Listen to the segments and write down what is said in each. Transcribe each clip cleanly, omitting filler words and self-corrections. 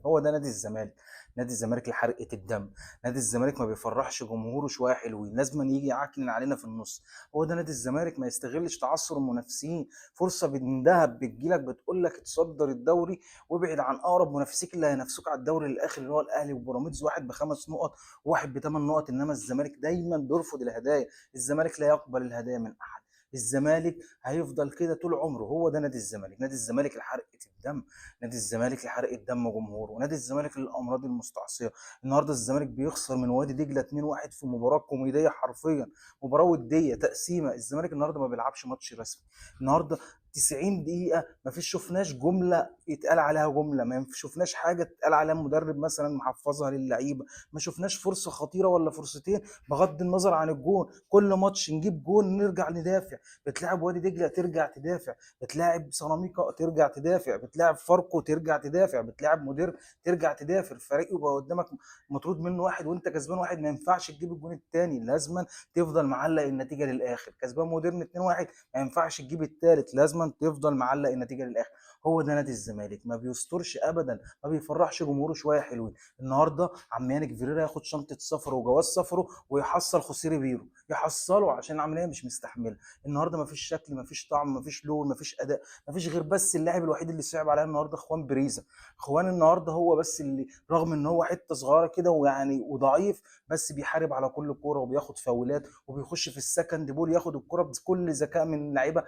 هو ده نادي الزمالك. نادي الزمالك لحرقة الدم. نادي الزمالك ما بيفرحش جمهوره شويه حلوين، لازم يجي يعكنن علينا في النص. هو ده نادي الزمالك، ما يستغلش تعثر المنافسين. فرصه من دهب بتجيلك بتقول لك تصدر الدوري وابعد عن اقرب منافسيك اللي هينافسوك على الدوري للاخر، اللي هو الاهلي وبيراميدز، واحد بخمس نقط وواحد بثمان نقط. انما الزمالك دايما بيرفض الهدايا. الزمالك لا يقبل الهدايا من احد. الزمالك هيفضل كده طول عمره. هو ده نادي الزمالك. نادي الزمالك لحرقة الدم. نادي الزمالك لحرقة دم جمهوره. ونادي الزمالك للامراض المستعصيه. النهارده الزمالك بيخسر من وادي دجله 2-1 في مباراه كوميديه حرفيا، مباراه وديه تقسيمه. الزمالك النهارده ما بيلعبش ماتش رسمي. النهارده 90 دقيقة ما فيش شفناش جملة يتقال عليها جملة، ما شفناش حاجة اتقال عليها مدرب مثلا محفظها للعيبة، ما شفناش فرصة خطيرة ولا فرصتين بغض النظر عن الجون. كل ماتش نجيب جون نرجع ندافع. بتلعب وادي دجلة ترجع تدافع، بتلاعب سيراميكا ترجع تدافع، بتلاعب فاركو ترجع تدافع، بتلاعب مدير ترجع تدافع. الفريق يبقى قدامك مطرود منه واحد وانت كسبان واحد، ما ينفعش تجيب الجون الثاني، لازما تفضل معلق النتيجة للآخر. كسبان موديرن 2-1 ما ينفعش تجيب الثالث، لازما تفضل معلق النتيجه للاخر. هو ده نادي الزمالك، ما بيسترش ابدا، ما بيفرحش جمهوره شويه حلوين. النهارده عم يانك فيريرا ياخد شنطه سفره وجواز سفره ويحصل خسيري بيرو، يحصله عشان العمليه مش مستحمله. النهارده ما فيش شكل، ما فيش طعم، ما فيش لون، ما فيش اداء، ما فيش غير بس اللاعب الوحيد اللي صعب عليا النهارده اخوان بريزا. اخوان النهارده هو بس اللي رغم ان هو حته صغيره كده ويعني وضعيف، بس بيحارب على كل كوره وبياخد فاولات وبيخش في السكند بول ياخد الكوره بكل ذكاء من اللعيبه.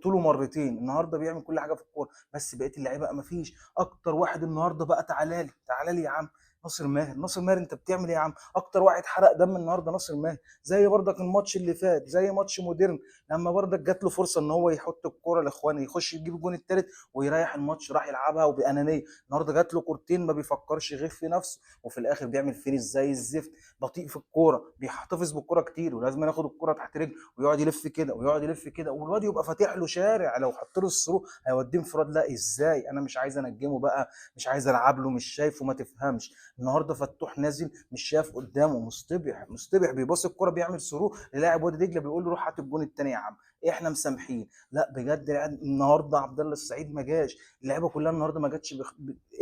طوله مرتين. النهارده بيعمل كل حاجه في الكوره، بس بقيه اللعيبه ما فيش. اكتر واحد النهارده بقى تعالى لي تعالى لي يا عم ناصر ماهر. ناصر ماهر انت بتعمل ايه يا عم؟ اكتر واحد حرق دم النهارده ناصر ماهر. زي برضك الماتش اللي فات، زي ماتش موديرن لما برضك جات له فرصه ان هو يحط الكوره لاخوانه يخش يجيب الجون الثالث ويريح الماتش، راح يلعبها وبانانيه. النهارده جات له كورتين ما بيفكرش غير في نفسه، وفي الاخر بيعمل فينش زي الزفت. بطيء في الكوره، بيحتفظ بالكوره كتير ولازم ياخد الكوره تحت رجله ويقعد يلف كده ويقعد يلف كده، والواد يبقى فاتح له شارع. لو حط له الثرو هيوديه انفراد. لا ازاي؟ انا مش عايز انجمه بقى، مش عايز العب له، مش شايفه، ما تفهمش. النهارده فتوح نازل مش شايف قدامه، مصطبح مصطبح بيباص الكوره بيعمل ثرو للاعب وادي دجله بيقول له روح هات الجون الثاني يا عم. احنا مسامحين. لا بجد النهارده عبد الله السعيد ما جاش. اللعيبه كلها النهارده ما جاتش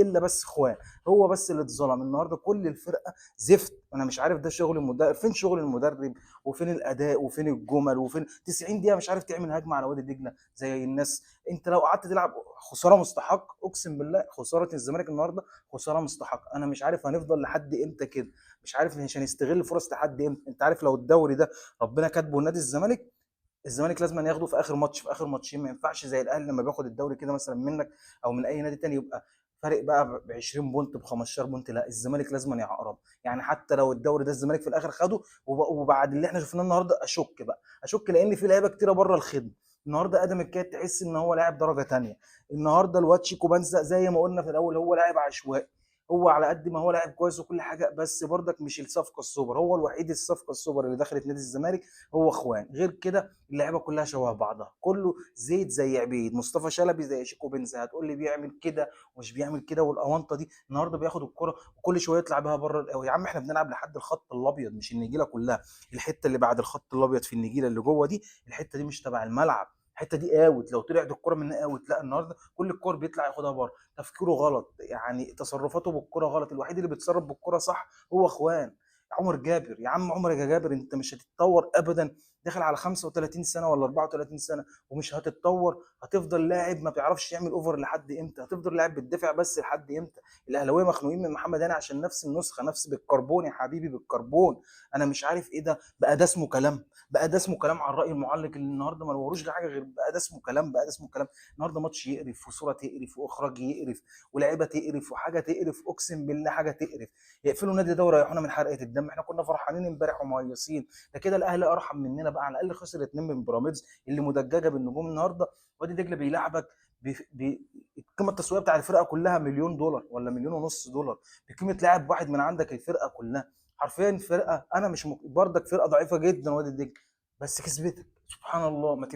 الا بس اخوان. هو بس اللي اتظلم النهارده. كل الفرقه زفت. انا مش عارف ده شغل المدرب، فين شغل المدرب وفين الاداء وفين الجمل وفين 90 دقيقه مش عارف تعمل هجمه على وادي دجله زي الناس. انت لو قعدت تلعب خساره مستحق، اقسم بالله خساره الزمالك النهارده خساره مستحق. انا مش عارف هنفضل لحد امتى كده، مش عارف مش هنستغل فرص لحد امتى. انت عارف لو الدوري ده ربنا كاتبه نادي الزمالك، الزمالك لازم ياخده في اخر ماتش، في اخر ماتشين. ما ينفعش زي الاهلي لما بياخد الدوري كده مثلا منك او من اي نادي تاني يبقى فارق بقى ب 20 بونت ب 15 بونت. لا الزمالك لازم يعقرب. يعني حتى لو الدوري ده الزمالك في الاخر خده وبعد اللي احنا شفناه النهارده اشك بقى، اشك لان في لعيبه كتيره بره الخدمه. النهارده ادم الكات تحس ان هو لاعب درجه تانية. النهارده الواد شيكو بنزا زي ما قلنا في الاول هو لاعب عشوائي. هو على قد ما هو لاعب كويس وكل حاجه، بس برضك مش الصفقه السوبر. هو الوحيد الصفقه السوبر اللي دخلت نادي الزمالك هو اخوان. غير كده اللعيبه كلها شبه بعضها، كله زيد زي عبيد. مصطفى شلبي زي شيكو بنزا. هتقول لي بيعمل كده ومش بيعمل كده، والاونطه دي النهارده بياخد الكره وكل شويه يطلع بيها بره القوي. يا عم احنا بنلعب لحد الخط الابيض مش النجيله كلها. الحته اللي بعد الخط الابيض في النجيله اللي جوه دي، الحته دي مش تبع الملعب. الحته دي اوت، لو طلعت الكره من اوت. لا النهارده كل الكور بيطلع ياخدها بره. تفكيره غلط، يعني تصرفاته بالكره غلط. الوحيد اللي بيتصرف بالكره صح هو اخوان. عمر جابر يا عم، عمر يا جابر انت مش هتتطور ابدا. داخل على 35 سنه ولا 34 سنه ومش هتتطور. هتفضل لاعب ما بيعرفش يعمل اوفر لحد امتى؟ هتفضل لاعب بتدافع بس لحد امتى؟ الاهلاويه مخنوقين من محمد هاني عشان نفس النسخه، نفس بالكربون يا حبيبي بالكربون. انا مش عارف ايه ده بقى، ده اسمه كلام؟ بقى ده اسمه كلام على الراي المعلق اللي النهارده ما وروش حاجه غير بقى ده اسمه كلام؟ بقى ده اسمه كلام؟ النهارده ماتش يقرف وصوره تقرف واخراج يقرف ولاعيبه تقرف وحاجه تقرف، اقسم بالله حاجه تقرف. يقفلوا النادي ده ويريحونا من حرقه الدم. احنا كنا فرحانين امبارح ومهيصين. ده كده الاهلي ارحم مننا بقى، على الاقل خسر اتنين من بيراميدز اللي مدججه بالنجوم. النهارده وادي دجله بيلعبك القيمه التسويقيه بتاع الفرقه كلها مليون دولار ولا مليون ونص دولار، بقيمه لاعب واحد من عندك الفرقه كلها. حرفيا فرقه انا مش برضك فرقه ضعيفه جدا وادي دجله، بس كسبتك. سبحان الله ما